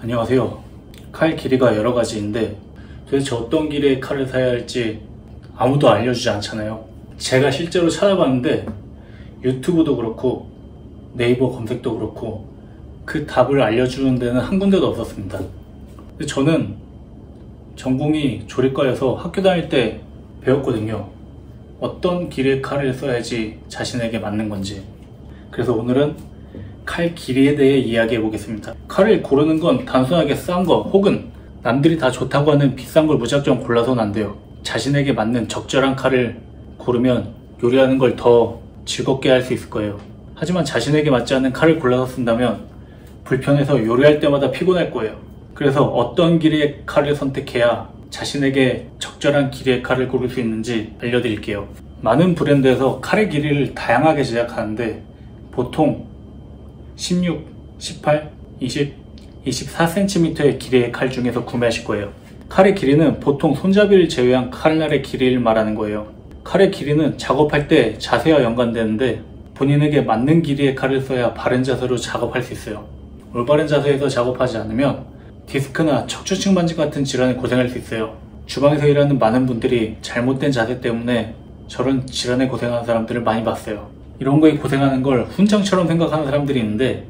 안녕하세요. 칼 길이가 여러 가지인데 도대체 어떤 길이의 칼을 사야 할지 아무도 알려주지 않잖아요. 제가 실제로 찾아봤는데 유튜브도 그렇고 네이버 검색도 그렇고 그 답을 알려주는 데는 한 군데도 없었습니다. 근데 저는 전공이 조리과여서 학교 다닐 때 배웠거든요. 어떤 길이의 칼을 써야지 자신에게 맞는 건지. 그래서 오늘은 칼 길이에 대해 이야기해 보겠습니다. 칼을 고르는 건 단순하게 싼 거 혹은 남들이 다 좋다고 하는 비싼 걸 무작정 골라서는 안 돼요. 자신에게 맞는 적절한 칼을 고르면 요리하는 걸 더 즐겁게 할 수 있을 거예요. 하지만 자신에게 맞지 않는 칼을 골라서 쓴다면 불편해서 요리할 때마다 피곤할 거예요. 그래서 어떤 길이의 칼을 선택해야 자신에게 적절한 길이의 칼을 고를 수 있는지 알려드릴게요. 많은 브랜드에서 칼의 길이를 다양하게 제작하는데 보통 16, 18, 20, 24cm의 길이의 칼 중에서 구매하실 거예요. 칼의 길이는 보통 손잡이를 제외한 칼날의 길이를 말하는 거예요. 칼의 길이는 작업할 때 자세와 연관되는데 본인에게 맞는 길이의 칼을 써야 바른 자세로 작업할 수 있어요. 올바른 자세에서 작업하지 않으면 디스크나 척추측 만지 같은 질환에 고생할 수 있어요. 주방에서 일하는 많은 분들이 잘못된 자세 때문에 저런 질환에 고생하는 사람들을 많이 봤어요. 이런 거에 고생하는 걸 훈장처럼 생각하는 사람들이 있는데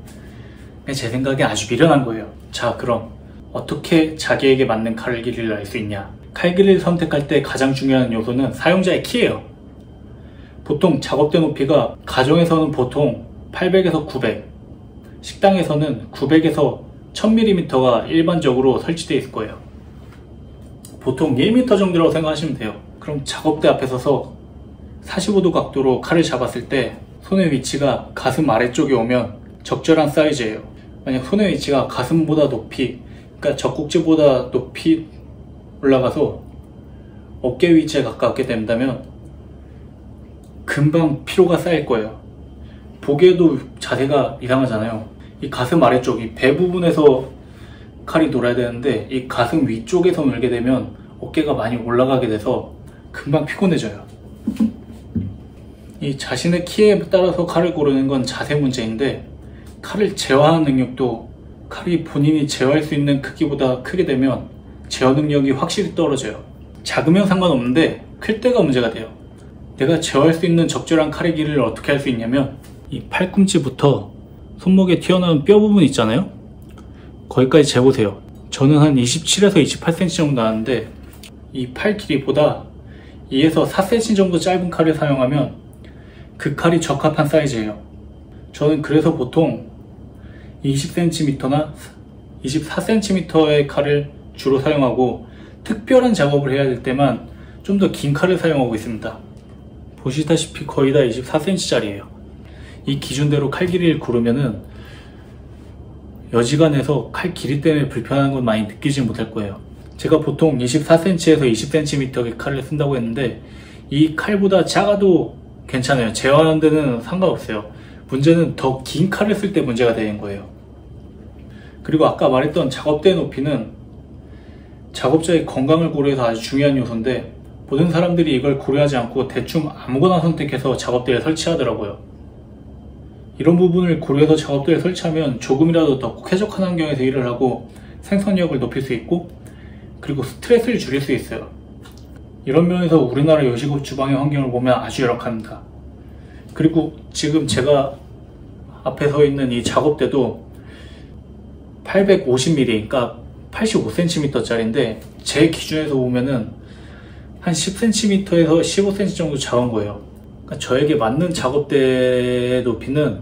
제 생각에 아주 미련한 거예요. 자, 그럼 어떻게 자기에게 맞는 칼 길이를 알 수 있냐? 칼 길이를 선택할 때 가장 중요한 요소는 사용자의 키예요. 보통 작업대 높이가 가정에서는 보통 800에서 900, 식당에서는 900에서 1000mm가 일반적으로 설치되어 있을 거예요. 보통 1m 정도라고 생각하시면 돼요. 그럼 작업대 앞에 서서 45도 각도로 칼을 잡았을 때 손의 위치가 가슴 아래쪽에 오면 적절한 사이즈예요. 만약 손의 위치가 가슴보다 높이, 그러니까 젖꼭지보다 높이 올라가서 어깨 위치에 가깝게 된다면 금방 피로가 쌓일 거예요. 보기에도 자세가 이상하잖아요. 이 가슴 아래쪽, 이 배 부분에서 칼이 놀아야 되는데 이 가슴 위쪽에서 놀게 되면 어깨가 많이 올라가게 돼서 금방 피곤해져요. 이 자신의 키에 따라서 칼을 고르는 건 자세 문제인데 칼을 제어하는 능력도 칼이 본인이 제어할 수 있는 크기보다 크게 되면 제어 능력이 확실히 떨어져요. 작으면 상관없는데 클 때가 문제가 돼요. 내가 제어할 수 있는 적절한 칼의 길이를 어떻게 할 수 있냐면 이 팔꿈치부터 손목에 튀어나온 뼈 부분 있잖아요. 거기까지 재보세요. 저는 한 27에서 28cm 정도 나왔는데 이 팔 길이보다 2에서 4cm 정도 짧은 칼을 사용하면 그 칼이 적합한 사이즈예요. 저는 그래서 보통 20cm나 24cm의 칼을 주로 사용하고 특별한 작업을 해야 될 때만 좀 더 긴 칼을 사용하고 있습니다. 보시다시피 거의 다 24cm 짜리예요. 이 기준대로 칼 길이를 고르면은 여지간해서 칼 길이 때문에 불편한 건 많이 느끼지 못할 거예요. 제가 보통 24cm에서 20cm의 칼을 쓴다고 했는데 이 칼보다 작아도 괜찮아요. 제어하는 데는 상관없어요. 문제는 더 긴 칼을 쓸 때 문제가 되는 거예요. 그리고 아까 말했던 작업대 높이는 작업자의 건강을 고려해서 아주 중요한 요소인데 모든 사람들이 이걸 고려하지 않고 대충 아무거나 선택해서 작업대에 설치하더라고요. 이런 부분을 고려해서 작업대에 설치하면 조금이라도 더 쾌적한 환경에서 일을 하고 생산력을 높일 수 있고 그리고 스트레스를 줄일 수 있어요. 이런 면에서 우리나라 요식업 주방의 환경을 보면 아주 열악합니다. 그리고 지금 제가 앞에 서 있는 이 작업대도 850mm, 그러니까 85cm 짜리인데 제 기준에서 보면은 한 10cm에서 15cm 정도 작은 거예요. 그러니까 저에게 맞는 작업대 높이는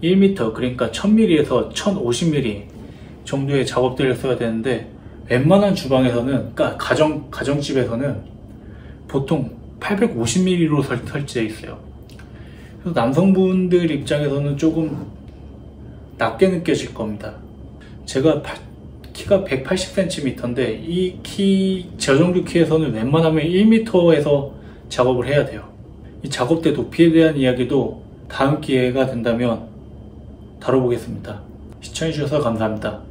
1m, 그러니까 1000mm에서 1050mm 정도의 작업대를 써야 되는데 웬만한 주방에서는, 그러니까 가정집에서는 보통 850mm로 설치되어 있어요. 그래서 남성분들 입장에서는 조금 낮게 느껴질 겁니다. 제가 키가 180cm인데 이 저 정도 키에서는 웬만하면 1m에서 작업을 해야 돼요. 이 작업대 높이에 대한 이야기도 다음 기회가 된다면 다뤄보겠습니다. 시청해주셔서 감사합니다.